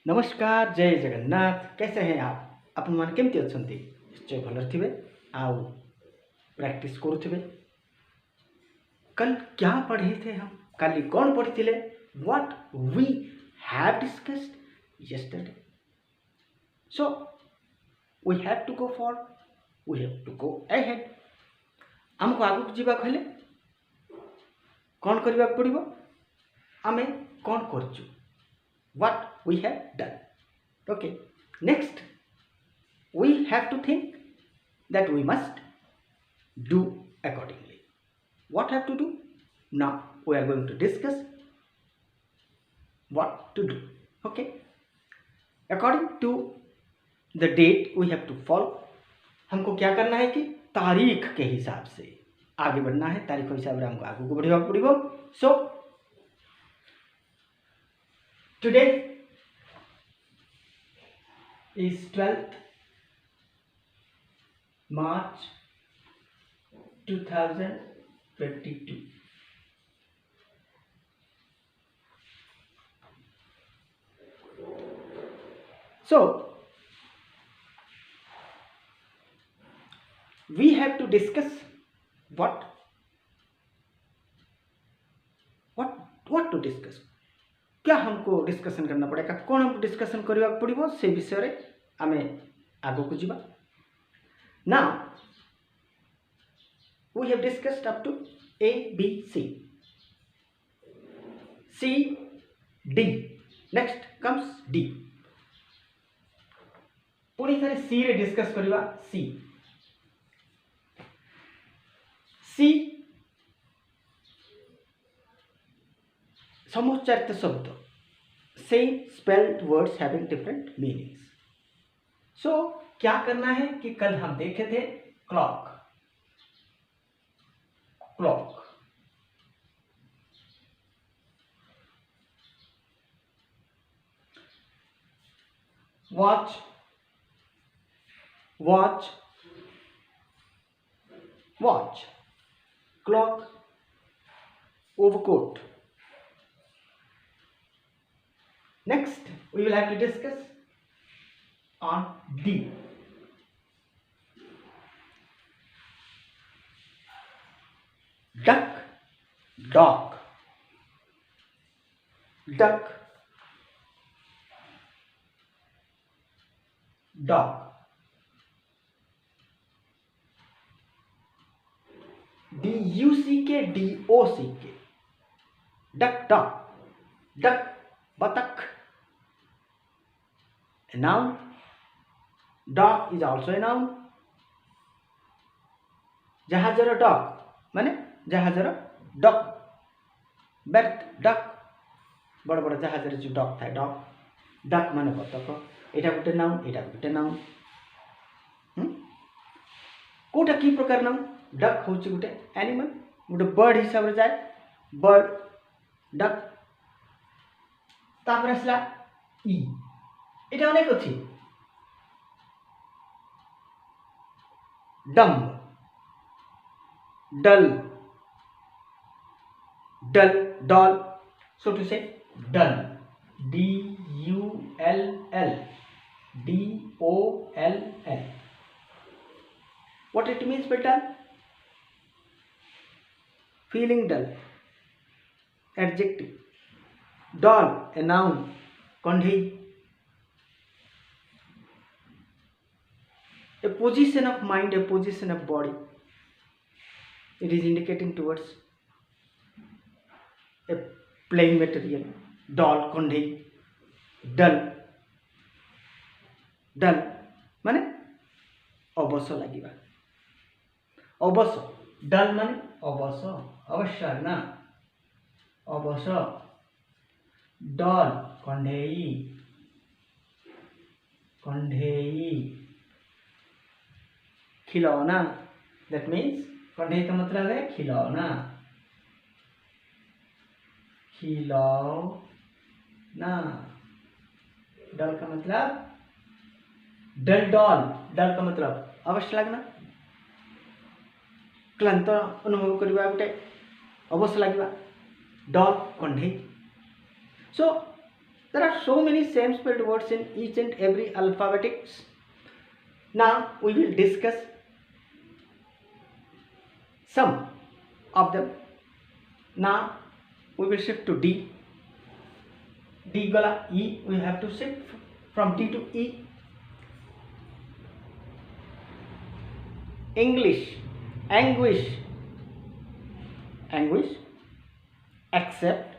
नमस्कार जय जगन्नाथ कैसे हैं आप अपन मान केमती अच्छे निश्चय भल थे आउ प्रैक्टिस करुवे। कल क्या पढ़े थे हम काली कौन पढ़ी थे what we have discussed yesterday. So we have to go for we have to go ahead. आमको आगु जावाक हेले कौन करने पड़ो आमे कौन करचु what we have done. Okay, next we have to think that we must do accordingly. What have to do? Now we are going to discuss what to do. Okay, according to the date we have to follow. हमको क्या करना है कि तारीख के हिसाब से आगे बढ़ना है। तारीख के हिसाब से हमको आगे को बढ़िया पड़ो। So today is 12th March 2022. So we have to discuss what to discuss. क्या हमको डिस्कशन करना पड़ेगा कौन हमको डिस्कशन करने पड़ो से विषय रे आमे आगो को जीवा। Now we have discussed up to A B C C D next comes D. पुणी थे सी रे डिस्कस करवा। सी सी समुच्चारित शब्द same spelled words having different meanings. सो क्या करना है कि कल हम देखे थे clock clock watch watch watch clock overcoat. Next, we will have to discuss on D. Duck, dog, duck, dog. D-U-C-K, D-O-C-K. Duck, dog, duck, बतख। A noun. Dog is also a noun. जहाजर डग माने जहाजर duck birth duck बड़ बड़ जहाजर जो duck था duck duck माने बतख। एटा गोटे noun एटा गोटे नाउन। कोटा की प्रकार नाउन डक होची गोटे एनिमल गोटे बर्ड हिसाब रे जाय बर्ड डक। तापर आसला इ एटा अनेक अछि डम डल डल डॉल। सो टू से डल D-U-L-L D-O-L-L। What it means beta? Feeling dull adjective। Dull a noun Kandi a position of mind a position of body it is indicating towards a playing material। dull Kandi dull dull माने अवश लगिबा अवश dull माने अवश अवश्य ना अवश। Doll कंढेई कंढेई खिलौना that means कंढेई का मतलब है खिलौना खिलौना। डल का मतलब डल डॉल डल का मतलब अवश्य लगना क्लांत अनुभव करवा गोटे अवश्य लगे डॉल कंढेई। So There are so many same spelled words in each and every alphabetics. Now we will discuss some of them. Now we will shift to D. D gala E, we have to shift from D to E. English, anguish, anguish, accept,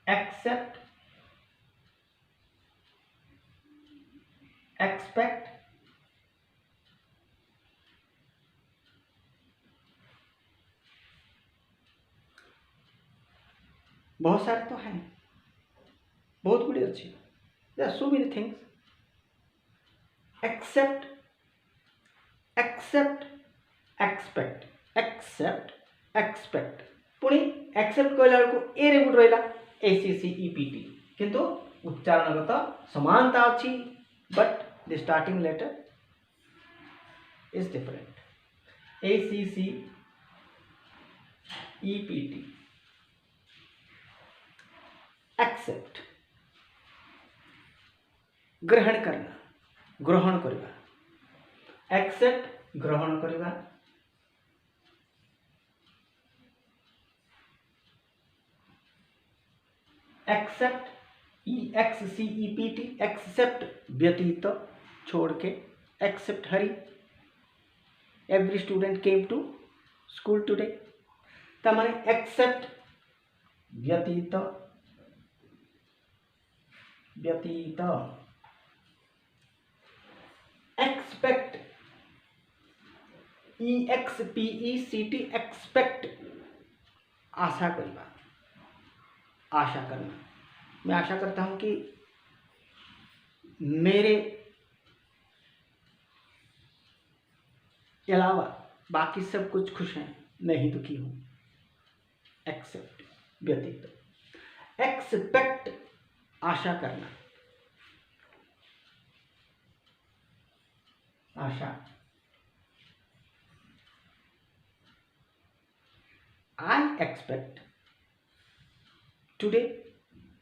accept, expect, बहुत सारे तो हैं, बहुत गुड़े अच्छी. There are so many things. Accept, accept, expect, accept, expect. पुणी accept कहला बेलू ए रे गुड रहा ACCEPT, किंतु उच्चारणगत समानता अच्छी, but the starting letter is different. ACCEPT. Accept, ग्रहण करना, ग्रहण करवा. एक्सेप्ट ग्रहण करवा. एक्सेप्ट EXCEPT, एक्सेप्ट व्यतीत, छोड़ के. Except Hari, every student came to school today. तमाने एक्सेप्ट व्यतीत, व्यतीत. एक्सपेक्ट EXPECT, एक्सपेक्ट आशा करना, आशा करना. मैं आशा करता हूं कि मेरे अलावा बाकी सब कुछ खुश हैं, मैं ही दुखी हूं. एक्सेप्ट व्यतीत. एक्सपेक्ट आशा करना, आशा. I expect today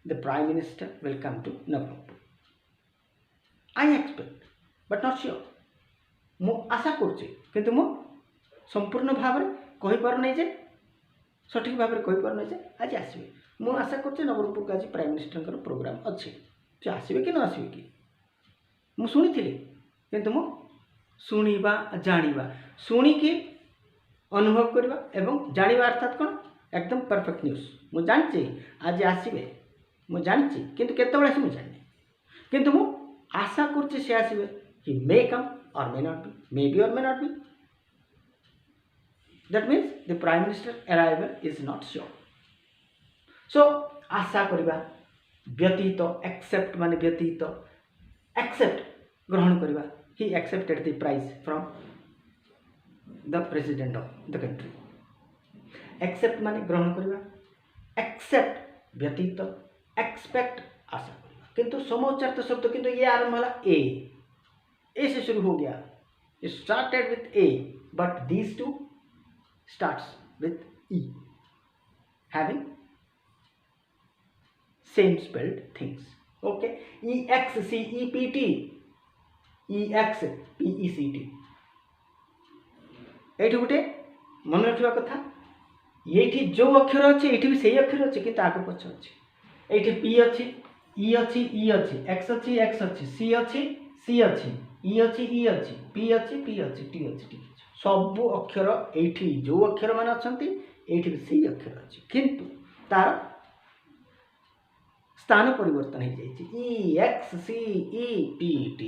the Prime Minister will come to Navarampur. I expect but not sure. ମୁଁ ଆଶା କରୁଛି କିନ୍ତୁ ମୁଁ ସମ୍ପୂର୍ଣ୍ଣ ଭାବରେ କହିପାରୁନାହିଁ ଯେ, ସଠିକ୍ ଭାବରେ କହିପାରୁନାହିଁ ଯେ ଆଜି ଆସିବେ. ମୁଁ ଆଶା କରୁଛି ନବରଙ୍ଗପୁରକୁ ଆଜି ପ୍ରାଇମ୍ ମିନିଷ୍ଟରଙ୍କର ପ୍ରୋଗ୍ରାମ୍ ଅଛି. ସେ ଆସିବେ କି ନ ଆସିବେ କି ମୁଁ ଶୁଣିଥିଲି, କିନ୍ତୁ ମୁଁ ଶୁଣିବା ଜାଣିବା, ଶୁଣିକି ଅନୁଭବ କରିବା ଏବଂ ଜାଣିବା ଅର୍ଥାତ୍ କ'ଣ, एकदम परफेक्ट न्यूज. ମୁଁ ଜାଣିଛି ଆଜି ଆସିବେ, ମୁଁ ଜାଣିଛି କିନ୍ତୁ କେତେବେଳେ ଆସିବେ ମୁଁ ଜାଣିନି, କିନ୍ତୁ ମୁଁ ଆଶା କରୁଛି ସେ ଆସିବେ. ହି ମେ କମ୍ or may not be, maybe or may not be. That means the Prime Minister arrival is not sure. So आशा करवा. व्यतीत, accept माने व्यतीत. accept ग्रहण करवा. He accepted the prize from the president of the country. accept माने ग्रहण करवा. accept व्यतीत. expect आशा करवा. किंतु समोच्चारित शब्द किंतु ये आरंभ वाला ए से शुरू हो गया. It started with A, but these two starts with E, having same spelled things. Okay, EXCEPT, EXPECT. एठी गोटे मन रखा कथा, ये जो अक्षर अच्छे ये भी सही अक्षर अच्छे कि आगे पछ अच्छे. ये P अच्छी, E अच्छी, E अच्छी, X अच्छी, X अच्छी, C अच्छी, C अच्छी, E अच्छी, E अच्छी, P अच्छी, P अच्छी, T अच्छी, T अच्छी. सब अक्षर एठी जो अक्षर मान अच्छी एठी भी सही अक्षर अच्छी, किंतु तार स्थान परिवर्तन हो जाइए. EXCEPT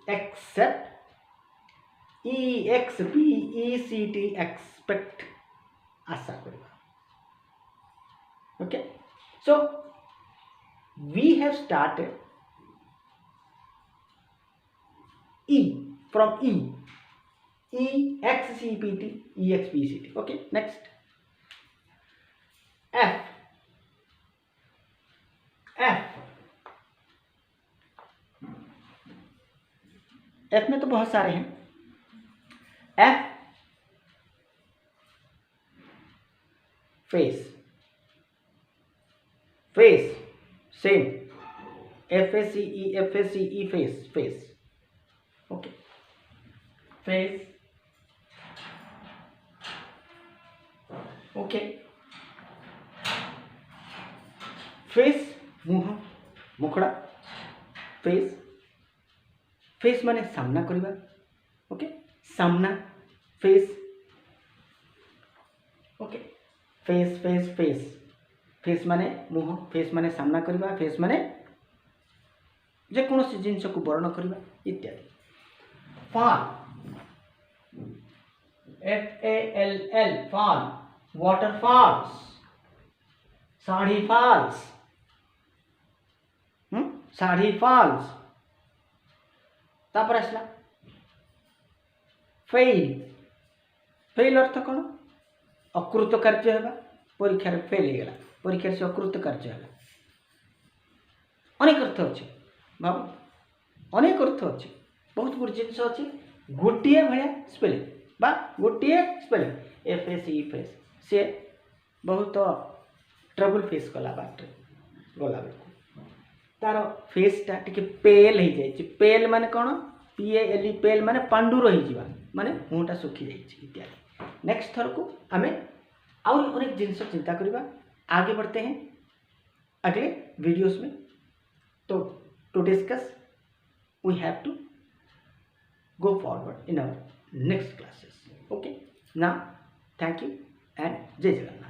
एक्सेप्ट, EXPECT एक्सपेक्ट आशा करवा. Okay, so we have started E from EXCEPT, EXPECT. Okay, next F. F में तो बहुत सारे हैं. F face, face same FACE face okay face okay face मुह मुखड़ा फेस माने सामना करवा ओके सामना फेस ओके फेस माने मुह फेस माने सामना करवा फेस माने जेकोसी जिनस को वर्ण करवा इत्यादि fall FALL fall waterfalls sari falls sari falls तापर आसला फेल अर्थ कौन अकृत कार्य है परीक्षा फेल हो गला परीक्षा से अकृत कार्य है अनेक अर्थ अच्छे भाव अनेक अर्थ अच्छे बहुत गुड जिनस अच्छे गोटे भाया स्पेलिंग बा गोटे स्पेलिंग FACE फेस सी बहुत ट्रबल फेस कला बाटे गला बेलू तार फेसटा टिके पेल हो जाए पेल माने कौन PALE पेल माने पांडुर हो माने मुहटा सुखी जाइए इत्यादि नेक्स्ट थर को आम आउ अनेक जिनस चिंता करवा आगे बढ़ते हैं अगले वीडियोस में तो to discuss we have to go forward in our next classes. Okay, now thank you and Jai Jagannath.